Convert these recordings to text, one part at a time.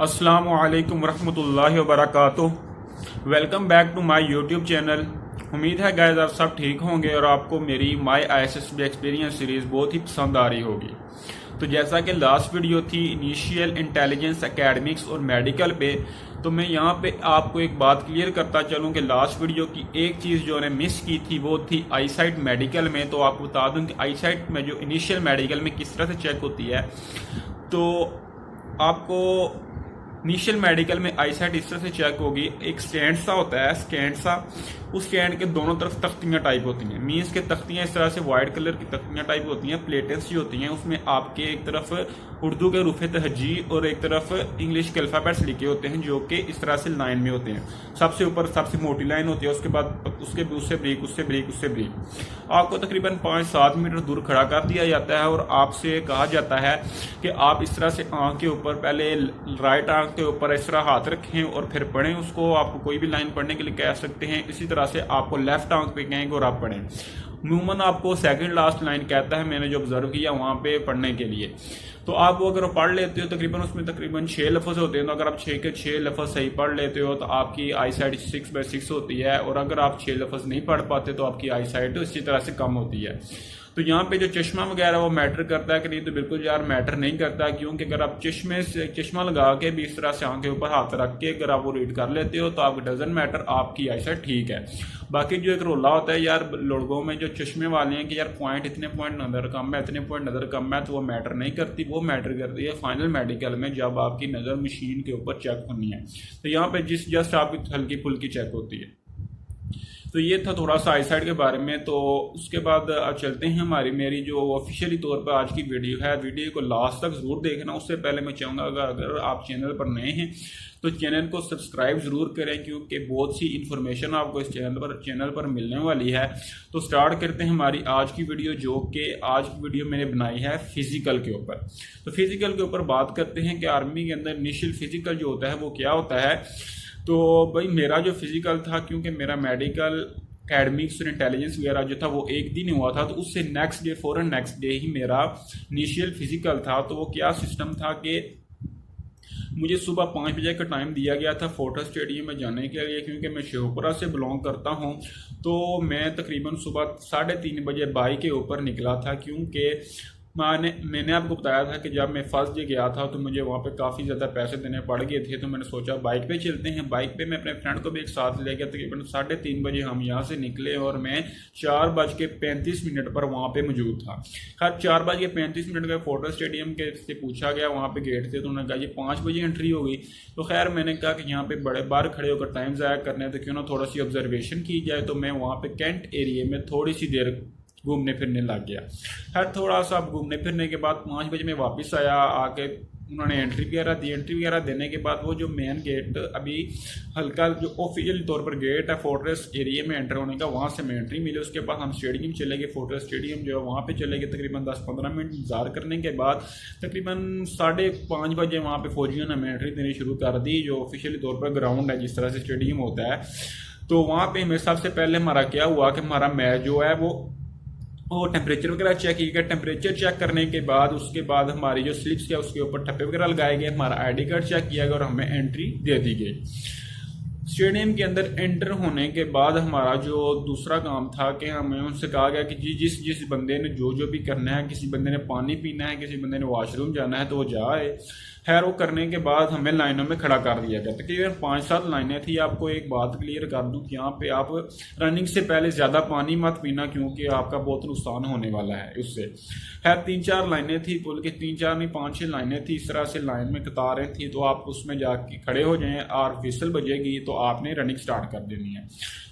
अस्सलामुअलैकुम रहमतुल्लाहि व बरकातुहू। Welcome back to my YouTube channel. उम्मीद है गाइस आप सब ठीक होंगे और आपको मेरी माय ISSB एक्सपीरियंस सीरीज़ बहुत ही पसंद आ रही होगी। तो जैसा कि लास्ट वीडियो थी इनिशियल इंटेलिजेंस एकेडमिक्स और मेडिकल पे, तो मैं यहाँ पे आपको एक बात क्लियर करता चलूँ कि लास्ट वीडियो की एक चीज़ जो ने मिस की थी वो थी आईसाइट मेडिकल में। तो आपको बता दूँ कि आईसाइट में जो इनिशियल मेडिकल में किस तरह से चेक होती है, तो आपको इनिशियल मेडिकल में आईसाइट इस तरह से चेक होगी। एक स्टैंड सा होता है, स्टैंड सा, उस स्टैंड के दोनों तरफ तख्तियां टाइप होती हैं। मीन्स के तख्तियां इस तरह से वाइट कलर की तख्तियां टाइप होती हैं, प्लेटें सी होती हैं। उसमें आपके एक तरफ उर्दू के रूफ़े तहजी और एक तरफ इंग्लिश के अल्फ़ाबेट्स लिखे होते हैं, जो कि इस तरह से लाइन में होते हैं। सबसे ऊपर सबसे मोटी लाइन होती है, उसके बाद उससे ब्रेक, उससे ब्रेक, उससे ब्रेक। आपको तकरीबन 5-7 मीटर दूर खड़ा कर दिया जाता है और आपसे कहा जाता है कि आप इस तरह से आंख के ऊपर, पहले राइट आंख के ऊपर इस तरह हाथ रखें और फिर पढ़ें उसको। आपको कोई भी लाइन पढ़ने के लिए कह सकते हैं। इसी तरह से आपको लेफ्ट आंख पे कहेंगे और आप पढ़ें। अमूमन आपको सेकंड लास्ट लाइन कहता है, मैंने जो ऑब्जर्व किया वहाँ पे पढ़ने के लिए। तो आप वो अगर पढ़ लेते हो, तकरीबन उसमें तकरीबन 6 लफ्ज़ होते हैं। तो अगर आप 6 के 6 लफ्ज़ सही पढ़ लेते हो तो आपकी आई साइट 6/6 होती है। और अगर आप 6 लफ्ज़ नहीं पढ़ पाते तो आपकी आई साइट इसी तरह से कम होती है। तो यहाँ पे जो चश्मा वगैरह वो मैटर करता है कि नहीं, तो बिल्कुल यार मैटर नहीं करता। क्योंकि अगर आप चश्मा लगा के भी इस तरह से आंख के ऊपर हाथ रख के अगर आप वो रीड कर लेते हो तो आपको डजंट मैटर, आपकी आईसाइट ठीक है। बाकी जो एक रोला होता है यार लोगों में जो चश्मे वाले हैं कि यार इतने पॉइंट नज़र कम है, इतने पॉइंट नज़र कम है, तो वो मैटर नहीं करती। वो मैटर करती है फाइनल मेडिकल में, जब आपकी नज़र मशीन के ऊपर चेक होनी है। तो यहाँ पे जस्ट आपकी हल्की फुल्की चेक होती है। तो ये था थोड़ा सा आईसाइट के बारे में। तो उसके बाद अब चलते हैं मेरी जो ऑफिशियली तौर पर आज की वीडियो है। वीडियो को लास्ट तक ज़रूर देखना। उससे पहले मैं चाहूँगा अगर आप चैनल पर नए हैं तो चैनल को सब्सक्राइब ज़रूर करें, क्योंकि बहुत सी इन्फॉर्मेशन आपको इस चैनल पर मिलने वाली है। तो स्टार्ट करते हैं हमारी आज की वीडियो, जो कि आज की वीडियो मैंने बनाई है फिज़िकल के ऊपर। तो फिज़िकल के ऊपर बात करते हैं कि आर्मी के अंदर इनिशियल फिज़िकल जो होता है वो क्या होता है। तो भाई मेरा जो फिज़िकल था, क्योंकि मेरा मेडिकल एकेडमिक्स और इंटेलिजेंस वगैरह जो था वो एक दिन हुआ था, तो उससे नेक्स्ट डे फ़ौरन नेक्स्ट डे ही मेरा इनिशियल फिज़िकल था। तो वो क्या सिस्टम था कि मुझे सुबह 5 बजे का टाइम दिया गया था फोर्टिस स्टेडियम में जाने के लिए। क्योंकि मैं शेखपुरा से बिलोंग करता हूँ, तो मैं तकरीबन सुबह 3:30 बजे बाइक के ऊपर निकला था। क्योंकि मैंने आपको बताया था कि जब मैं फर्स्ट डे गया था तो मुझे वहाँ पे काफ़ी ज़्यादा पैसे देने पड़ गए थे। तो मैंने सोचा बाइक पे चलते हैं। बाइक पे मैं अपने फ्रेंड को भी एक साथ ले गया। तकरीबन 3:30 बजे हम यहाँ से निकले और मैं 4:35 पर वहाँ पे मौजूद था। खैर 4:35 का फोर्टिस स्टेडियम के से पूछा गया, वहाँ पे गेट थे, तो उन्होंने कहा ये 5 बजे एंट्री होगी। तो खैर मैंने कहा कि यहाँ पे बड़े बार खड़े होकर टाइम ज़ाया करने तो क्यों ना थोड़ा सी ऑब्जर्वेशन की जाए। तो मैं वहाँ पे कैंट एरिए में थोड़ी सी देर घूमने फिरने लग गया। खैर थोड़ा सा घूमने फिरने के बाद 5 बजे मैं वापस आया। आके उन्होंने एंट्री वगैरह दी। एंट्री वगैरह देने के बाद वो जो मेन गेट अभी हल्का जो ऑफिशियल तौर पर गेट है फोर्टिस एरिया में एंटर होने का, वहाँ से मैं एंट्री मिली। उसके बाद हम स्टेडियम चले गए। फोर्टिस स्टेडियम जो है वहाँ पे चले गए। तकरीबन 10-15 मिनट इंतजार करने के बाद तकरीबन 5:30 बजे वहाँ पे फौजियों ने हमें एंट्री देनी शुरू कर दी, जो ऑफिशियली तौर पर ग्राउंड है जिस तरह से स्टेडियम होता है। तो वहाँ पे हमें सबसे पहले हमारा क्या हुआ कि हमारा मैच जो है वो टेम्परेचर वगैरह चेक किया। टेम्परेचर चेक करने के बाद उसके बाद हमारी जो स्लिप्स है उसके ऊपर ठप्पे वगैरह लगाए गए। हमारा आईडी कार्ड चेक किया गया और हमें एंट्री दे दी गई। स्टेडियम के अंदर एंटर होने के बाद हमारा जो दूसरा काम था कि हमें उनसे कहा गया कि जी जिस बंदे ने जो भी करना है, किसी बंदे ने पानी पीना है, किसी बंदे ने वॉशरूम जाना है, तो वो जाए। खैर वो करने के बाद हमें लाइनों में खड़ा कर दिया गया। तकरीबन 5-7 लाइनें थी। आपको एक बात क्लियर कर दूं कि यहाँ पे आप रनिंग से पहले ज़्यादा पानी मत पीना, क्योंकि आपका बहुत नुकसान होने वाला है उससे। खैर 3-4 लाइनें थी, पुल के 3-4 नहीं 5-6 लाइनें थी। इस तरह से लाइन में कतारें थी। तो आप उसमें जाके खड़े हो जाएं और विसल बजेगी तो आपने रनिंग स्टार्ट कर देनी है।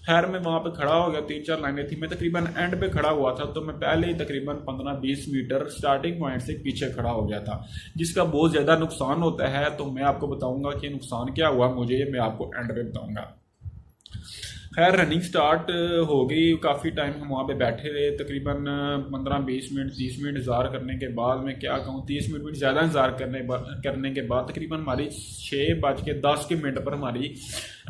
खैर मैं वहाँ पे खड़ा हो गया। 3-4 लाइनें थी। मैं तकरीबन एंड पे खड़ा हुआ था, तो मैं पहले ही तकरीबन 15-20 मीटर स्टार्टिंग पॉइंट से पीछे खड़ा हो गया था, जिसका बहुत ज़्यादा नुकसान होता है। तो मैं आपको बताऊंगा कि नुकसान क्या हुआ मुझे, मैं आपको एंड पे बताऊंगा। खैर रनिंग स्टार्ट हो गई। काफ़ी टाइम हम वहाँ पे बैठे रहे, तकरीबन 15-20 मिनट 30 मिनट इंतज़ार करने के बाद, मैं क्या कहूँ 30 मिनट ज़्यादा इंतज़ार करने के बाद तकरीबन हमारी 6:10 पर हमारी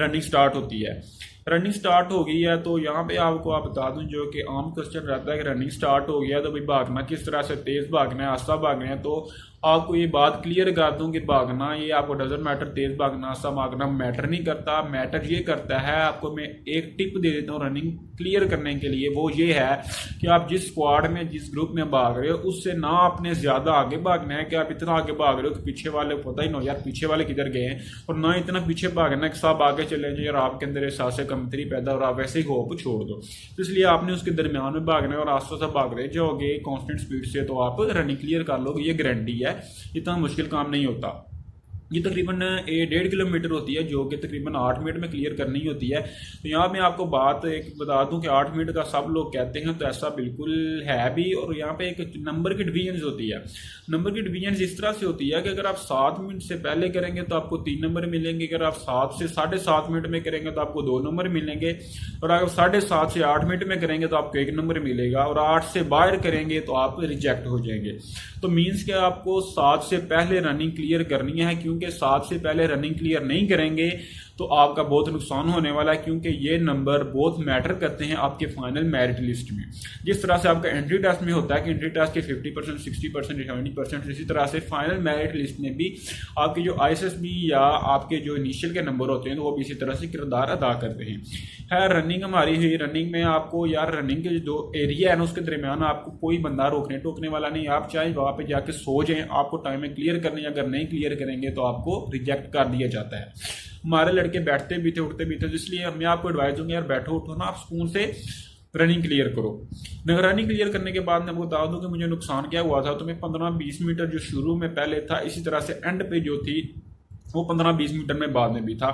रनिंग स्टार्ट होती है। रनिंग स्टार्ट हो गई है। तो यहाँ पे आपको आप बता दूं, जो कि आम क्वेश्चन रहता है कि रनिंग स्टार्ट हो गया तो भाई भागना किस तरह से, तेज़ भागना है, आस्ता भागना है। तो आपको ये बात क्लियर कर दूं कि भागना ये आपको डजंट मैटर, तेज भागना सा भागना मैटर नहीं करता। मैटर ये करता है, आपको मैं एक टिप दे देता हूँ रनिंग क्लियर करने के लिए, वो ये है कि आप जिस स्क्वाड में जिस ग्रुप में भाग रहे हो उससे ना आपने ज्यादा आगे भागना है कि आप इतना आगे भाग रहे हो कि पीछे वाले को पता ही ना यार पीछे वाले किधर गए हैं, और ना इतना पीछे भागना है कि सब आगे चले जाए और आपके अंदर एहसास से कमतरी पैदा और आप वैसे ही होप छोड़ दो। तो इसलिए आपने उसके दरमियान में भागना है और आस्ते आस्ते भाग रहे जाओगे कॉन्स्टेंट स्पीड से तो आप रनिंग क्लियर कर लोगे, ये गारंटी है। इतना मुश्किल काम नहीं होता। ये तकरीबन 1.5 किलोमीटर होती है जो कि तकरीबन 8 मिनट में क्लियर करनी होती है। तो यहाँ मैं आपको बात एक बता दूं कि 8 मिनट का सब लोग कहते हैं तो ऐसा बिल्कुल है भी। और यहाँ पे एक नंबर की डिवीजन होती है। नंबर की डिवीजन इस तरह से होती है कि अगर आप 7 मिनट से पहले करेंगे तो आपको 3 नंबर मिलेंगे, अगर आप 7 से 7.5 मिनट में करेंगे तो आपको 2 नंबर मिलेंगे, और अगर 7.5 से 8 मिनट में करेंगे तो आपको 1 नंबर मिलेगा, और 8 से बाहर करेंगे तो आप रिजेक्ट हो जाएंगे। तो मीन्स कि आपको 7 से पहले रनिंग क्लियर करनी है, क्योंकि 7 से पहले रनिंग क्लियर नहीं करेंगे तो आपका बहुत नुकसान होने वाला है, क्योंकि ये नंबर बहुत मैटर करते हैं आपके फाइनल मेरिट लिस्ट में। जिस तरह से आपका एंट्री टेस्ट में होता है कि एंट्री टेस्ट के 50%, 60%, 70%, इसी तरह से फाइनल मेरिट लिस्ट में भी आपकी जो ISSB या आपके जो इनिशियल के नंबर होते हैं तो वो भी इसी तरह से किरदार अदा करते हैं। है रनिंग हमारी हुई, रनिंग में आपको यार रनिंग के जो एरिया है ना उसके दरमियान आपको कोई बंदा रोकने टोकने वाला नहीं। आप चाहे वहाँ पे जाके सो जाएं, आपको टाइम में क्लियर करने, अगर नहीं क्लियर करेंगे तो आपको रिजेक्ट कर दिया जाता है। हमारे लड़के बैठते भी थे उठते भी थे, इसलिए मैं आपको एडवाइस दूंगा यार बैठो उठो ना, आप सुकून से रनिंग क्लियर करो। रनिंग क्लियर करने के बाद मैं आपको बता दूं कि मुझे नुकसान क्या हुआ था। तो मैं 15-20 मीटर जो शुरू में पहले था, इसी तरह से एंड पे जो थी वो 15-20 मीटर में बाद में भी था।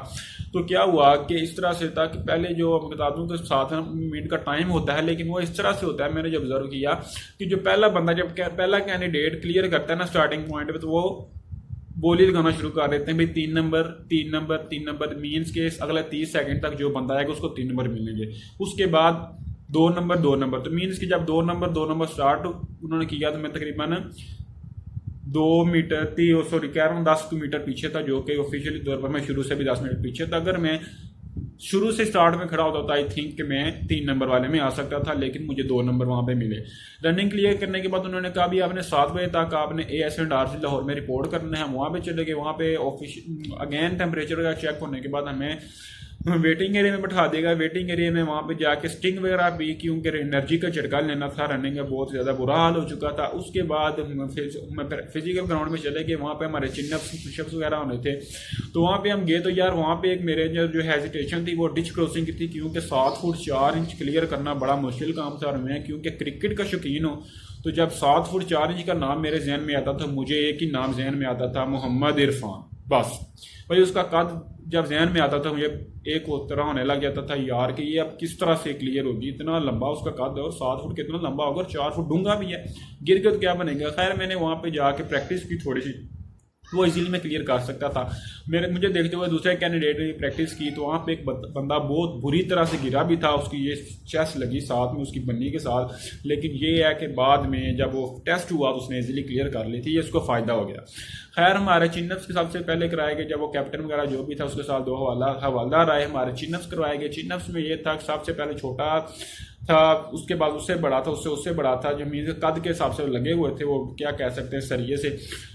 तो क्या हुआ कि इस तरह से था कि पहले जो मैं बता दूं कि 7 मिनट का टाइम होता है, लेकिन वो इस तरह से होता है, मैंने जब ऑब्जर्व किया कि जो पहला बंदा जब पहला कैंडिडेट क्लियर करता है ना स्टार्टिंग पॉइंट पे, तो वो बोली लगाना शुरू कर देते हैं भाई 3 नंबर 3 नंबर 3 नंबर, मीन्स के अगले 30 सेकंड तक जो बंदा आएगा उसको 3 नंबर मिलेंगे। उसके बाद 2 नंबर 2 नंबर, तो मीन्स की जब 2 नंबर स्टार्ट उन्होंने किया तो मैं तकरीबन 2 मीटर कह रहा हूँ 10 मीटर पीछे था, जो कि ऑफिशियली तौर पर मैं शुरू से भी 10 मिनट पीछे था। अगर मैं शुरू से स्टार्ट में खड़ा होता था आई थिंक कि मैं 3 नंबर वाले में आ सकता था, लेकिन मुझे 2 नंबर वहां पे मिले। रनिंग क्लियर करने के बाद उन्होंने कहा भी आपने 7 बजे तक आपने AS&RC लाहौर में रिपोर्ट करना है। वहां पे चले गए, वहां पे ऑफिशियल अगेन टेम्परेचर का चेक होने के बाद हमें वेटिंग एरिया में बैठा देगा। वेटिंग एरिया में वहां पे जाके स्टिंग वगैरह भी, क्योंकि एनर्जी का झटका लेना था, रनिंग में बहुत ज्यादा बुरा हाल हो चुका था। उसके बाद फिजिकल ग्राउंड में चले गए, वहां पे हमारे चिनअप्स पुशअप्स वगैरह होने थे। तो वहां पे हम गए तो यार वहां पे एक मेरे जो हेजिटेशन थी वो डिच क्रॉसिंग की थी, क्योंकि 7 फुट 4 इंच क्लियर करना बड़ा मुश्किल काम था। और मैं क्योंकि क्रिकेट का शौकीन हूँ, तो जब 7 फुट 4 इंच का नाम मेरे जहन में आता था, मुझे एक ही नाम जहन में आता था, मोहम्मद इरफान। बस भाई उसका कद जब जहन में आता था मुझे एक तरह होने लग जाता था यार कि ये अब किस तरह से क्लियर होगी, इतना लंबा उसका कद है और 7 फुट कितना लंबा होगा और 4 फुट डूंगा भी है, गिर के तो क्या बनेगा। खैर मैंने वहां पे जाके प्रैक्टिस की थोड़ी सी, वो इजीली मैं क्लियर कर सकता था। मुझे देखते हुए दूसरे कैंडिडेट ने प्रैक्टिस की तो वहाँ पे एक बंदा बहुत बुरी तरह से गिरा भी था, उसकी ये चेस्ट लगी साथ में उसकी बन्नी के साथ। लेकिन ये है कि बाद में जब वो टेस्ट हुआ तो उसने इजीली क्लियर कर ली थी, ये उसको फायदा हो गया। खैर हमारे चिनअप्स के सबसे पहले कराए गए, जब वो कैप्टन वगैरह जो भी था उसके साथ 2 हवालदार आए, हमारे चिनअप्स करवाए गए। चिनअप्स में ये था सबसे पहले छोटा था, उसके बाद उससे बड़ा था, उससे बड़ा था, जो मीन कद के हिसाब से लगे हुए थे, वो क्या कह सकते हैं सरिये से।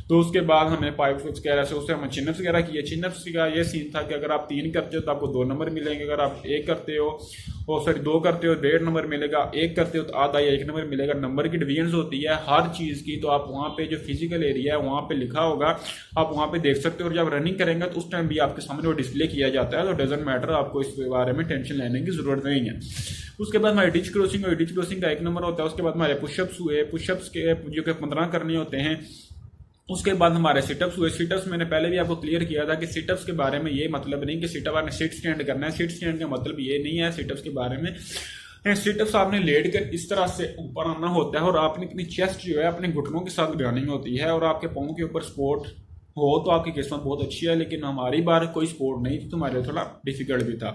तो उसके बाद हमने पाइप वगैरह से उससे हमें चिनअप्स वगैरह किए। चिनअप्स का ये सीन था कि अगर आप 3 करते हो तो आपको 2 नंबर मिलेंगे, अगर आप 1 करते हो और 2 करते हो 1.5 नंबर मिलेगा, 1 करते हो तो आधा या 1 नंबर मिलेगा। नंबर की डिवीजन होती है हर चीज़ की, तो आप वहाँ पे जो फिजिकल एरिया है वहाँ पे लिखा होगा, आप वहाँ पे देख सकते हो। और जब रनिंग करेंगे तो उस टाइम भी आपके सामने वो डिस्प्ले किया जाता है, तो डजंट मैटर, आपको इस बारे में टेंशन लेने की जरूरत नहीं है। उसके बाद हमारे डिच क्रॉसिंग हुई, डिच क्रॉसिंग का 1 नंबर होता है। उसके बाद हमारे पुशअप्स हुए, पुशअप्स के जो कि 15 करने होते हैं। उसके बाद हमारे सिटअप्स हुए। सिटअप्स मैंने पहले भी आपको क्लियर किया था कि सिटअप्स के बारे में ये मतलब नहीं कि सिटअप आपने सिट स्टैंड करना है, सिट स्टैंड का मतलब ये नहीं है सिटअप्स के बारे में। सिटअप्स आपने लेट कर इस तरह से ऊपर आना होता है और आपने अपनी चेस्ट जो है अपने घुटनों के साथ गिरानी होती है, और आपके पाँव के ऊपर सपोर्ट हो तो आपकी किस्मत बहुत अच्छी है। लेकिन हमारी बार कोई सपोर्ट नहीं थी तो हमारे थोड़ा डिफिकल्ट भी था।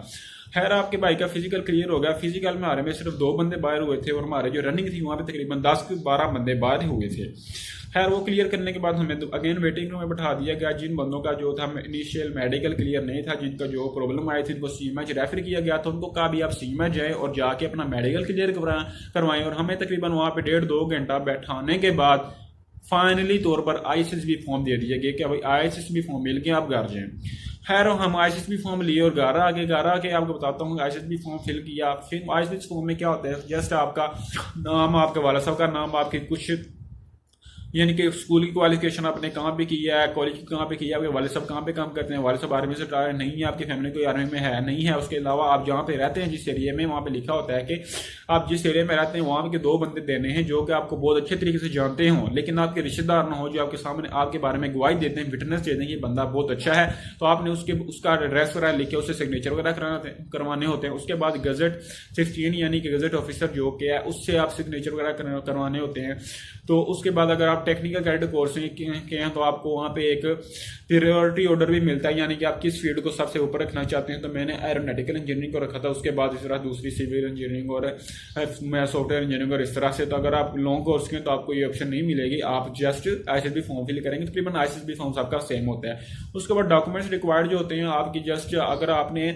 खैर आपके भाई का फिजिकल क्लियर हो गया। फिजिकल में हमारे में सिर्फ 2 बंदे बाहर हुए थे, और हमारे जो रनिंग थी वहाँ पे तकरीबन 10-12 बंदे बाहर हुए थे। खैर वो क्लियर करने के बाद हमें अगेन वेटिंग रूम में बैठा दिया गया। जिन बंदों का जो था इनिशियल मेडिकल क्लियर नहीं था, जिनका जो प्रॉब्लम आई थी, उनको CMH रेफर किया गया था। उनको कहा भी आप CMH जाए और जाके अपना मेडिकल क्लियर करवाएं। और हमें तकरीबन वहाँ पे 1.5-2 घंटा बैठाने के बाद फाइनली तौर पर ISSB फॉर्म दे दिया गया कि भाई ISSB फॉर्म मिल गया, आप घर जाएं। खैर हम ISSB फॉर्म लिए और घर आके आपको बताता हूँ ISSB फॉर्म फिल किया। फिर ISSB फॉर्म में क्या होता है, जस्ट आपका नाम, आपके वाला साहब का नाम, आपके कुछ यानी कि स्कूल की क्वालिफिकेशन आपने कहाँ पे किया है, कॉलेज कहाँ पे किया है, आपके वाले साहब कहाँ पे काम करते हैं, वाले साहब आर्मी से रिटायर नहीं है, आपकी फैमिली कोई आर्मी में है नहीं है, उसके अलावा आप जहाँ पे रहते हैं जिस एरिया में, वहाँ पे लिखा होता है कि आप जिस एरिया में रहते हैं वहाँ के 2 बंदे देने हैं जो कि आपको बहुत अच्छे तरीके से जानते हों, लेकिन आपके रिश्तेदार ना हो, जो आपके सामने आपके बारे में गवाही देते हैं, विटनेस देते हैं, ये बंदा बहुत अच्छा है। तो आपने उसका एड्रेस वगैरह लिखे उससे सिग्नेचर वगैरह करवाने होते हैं। उसके बाद गजट 16 यानी कि गजट ऑफिसर जो कि है उससे आप सिग्नेचर वगैरह करवाने होते हैं। तो उसके बाद अगर आप टेक्निकल कैडेट कोर्स के हैं तो आपको वहाँ पे एक प्रायोरिटी ऑर्डर भी मिलता है, यानी कि आप किस फील्ड को सबसे ऊपर रखना चाहते हैं। तो मैंने एरोनॉटिकल इंजीनियरिंग को रखा था, उसके बाद इस तरह दूसरी सिविल इंजीनियरिंग और मैं सॉफ्टवेयर इंजीनियरिंग और इस तरह से। तो अगर आप लॉन्ग कोर्स के हैं तो आपको ये ऑप्शन नहीं मिलेगी, आप जस्ट ISSB फॉर्म फिल करेंगे। तकरीबन ISSB फॉर्म सबका सेम होता है। उसके बाद डॉक्यूमेंट्स रिक्वायर्ड जो होते हैं आपकी, जस्ट अगर आपने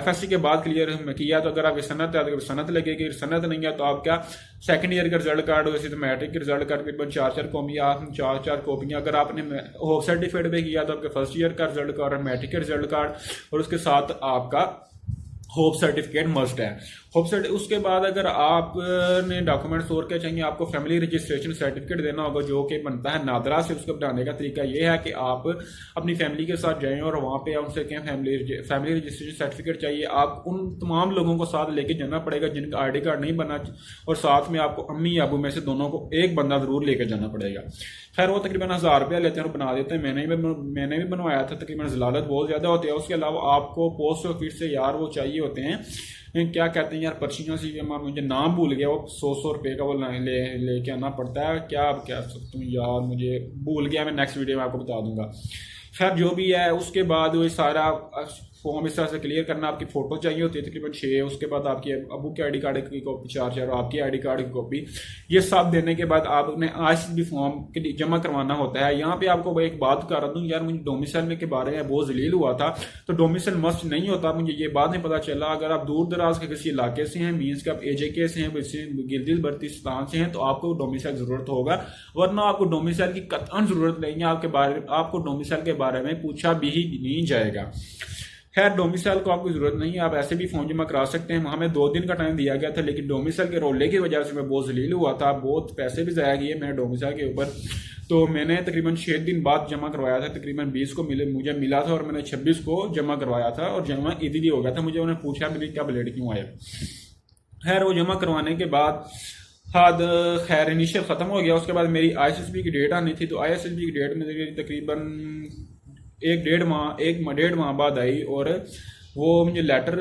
FSC के बाद क्लियर किया तो अगर आपकी सनत है तो सनत लगेगी, सनत नहीं है तो आपका सेकंड ईयर का रिजल्ट कार्ड, वैसे तो मैट्रिक के रिजल्ट कार्ड तकरीबन 4 कॉपियाँ। अगर आपने होप सर्टिफिकेट पे किया तो आपके फर्स्ट ईयर का रिजल्ट कार्ड, मैट्रिक का रिजल्ट कार्ड और उसके साथ आपका होप सर्टिफिकेट मस्ट है। होप सर्टिफिकेट उसके बाद अगर आपने डॉक्यूमेंट्स और क्या चाहिए, आपको फैमिली रजिस्ट्रेशन सर्टिफिकेट देना होगा जो कि बनता है नादरा से। उसको बनाने का तरीका यह है कि आप अपनी फैमिली के साथ जाएं और वहाँ पे उनसे कहें फैमिली रजिस्ट्रेशन सर्टिफिकेट चाहिए। आप उन तमाम लोगों को साथ लेके जाना पड़ेगा जिनका ID कार्ड नहीं बना, और साथ में आपको अम्मी या अबू में से दोनों को एक बंदा जरूर लेकर जाना पड़ेगा। खैर वो तकरीबन 1000 रुपया लेते हैं और बना देते हैं। मैंने भी बनवाया था। तकरीबन जलालत बहुत ज़्यादा होती है। उसके अलावा आपको पोस्ट ऑफिस से यार वो चाहिए होते हैं, क्या कहते हैं यार, पर्चियाँ सी, मुझे नाम भूल गया, वो 100 रुपये का वो लेके आना पड़ता है। क्या आप कह सकते हैं यार, मुझे भूल गया, मैं नेक्स्ट वीडियो में आपको बता दूंगा। खैर जो भी है, उसके बाद वो सारा फॉर्म इस तरह से क्लियर करना। आपकी फोटो चाहिए होती है तकरीबन 6, उसके बाद आपकी अबू के ID कार्ड की कॉपी 4 और आपकी ID कार्ड की कॉपी। ये सब देने के बाद आपने ISSB फॉर्म जमा करवाना होता है। यहाँ पे आपको एक बात कर रहा हूँ यार, मुझे डोमिसाइल के बारे में बहुत जलील हुआ था। तो डोमिसाइल मस्ट नहीं होता, मुझे ये बात नहीं पता चला। अगर आप दूर दराज के किसी इलाके से हैं, मीन्स के आप AJK से हैं, गिलगित बल्तिस्तान से हैं, तो आपको डोमिसाइल जरूरत होगा, वरना आपको डोमिसाइल की कतई जरूरत नहीं है। आपको डोमिसाइल के बारे में पूछा भी नहीं जाएगा। खैर डोमिसाइल को आपको जरूरत नहीं है, आप ऐसे भी फॉर्म जमा करा सकते हैं। हमें 2 दिन का टाइम दिया गया था, लेकिन डोमिसाइल के रोले की वजह से मैं बहुत जलील हुआ था, बहुत पैसे भी जाया किए मैंने डोमिसाइल के ऊपर। तो मैंने तकरीबन 6 दिन बाद जमा करवाया था। तकरीबन 20 को मुझे मिला था और मैंने 26 को जमा करवाया था और जमा इजीली हो गया था। मुझे उन्होंने पूछा मेरी क्या ब्लेड क्यों आया। खैर वो जमा करवाने के बाद खैर इनिशियल ख़त्म हो गया। उसके बाद मेरी ISSB की डेट आनी थी, तो ISSB की डेट में तकरीबन 1.5 माह बाद आई, और वो मुझे लेटर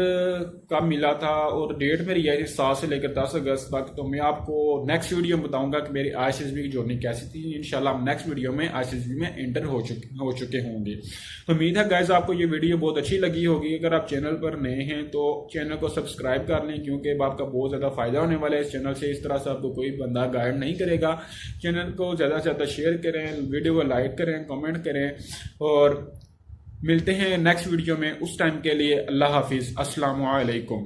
का मिला था और डेट मेरी आई थी 7 से लेकर 10 अगस्त तक। तो मैं आपको नेक्स्ट वीडियो में बताऊंगा कि मेरी ISSB की जर्नी कैसी थी। इंशाल्लाह हम नेक्स्ट वीडियो में ISSB में एंटर हो चुके होंगे। तो उम्मीद है गाइस आपको ये वीडियो बहुत अच्छी लगी होगी। अगर आप चैनल पर नए हैं तो चैनल को सब्सक्राइब कर लें, क्योंकि आपका बहुत ज़्यादा फायदा होने वाला है इस चैनल से। इस तरह से आपको कोई बंदा गाइड नहीं करेगा। चैनल को ज़्यादा से ज़्यादा शेयर करें, वीडियो को लाइक करें, कमेंट करें, और मिलते हैं नेक्स्ट वीडियो में। उस टाइम के लिए अल्लाह हाफिज़, अस्सलामु अलैकुम।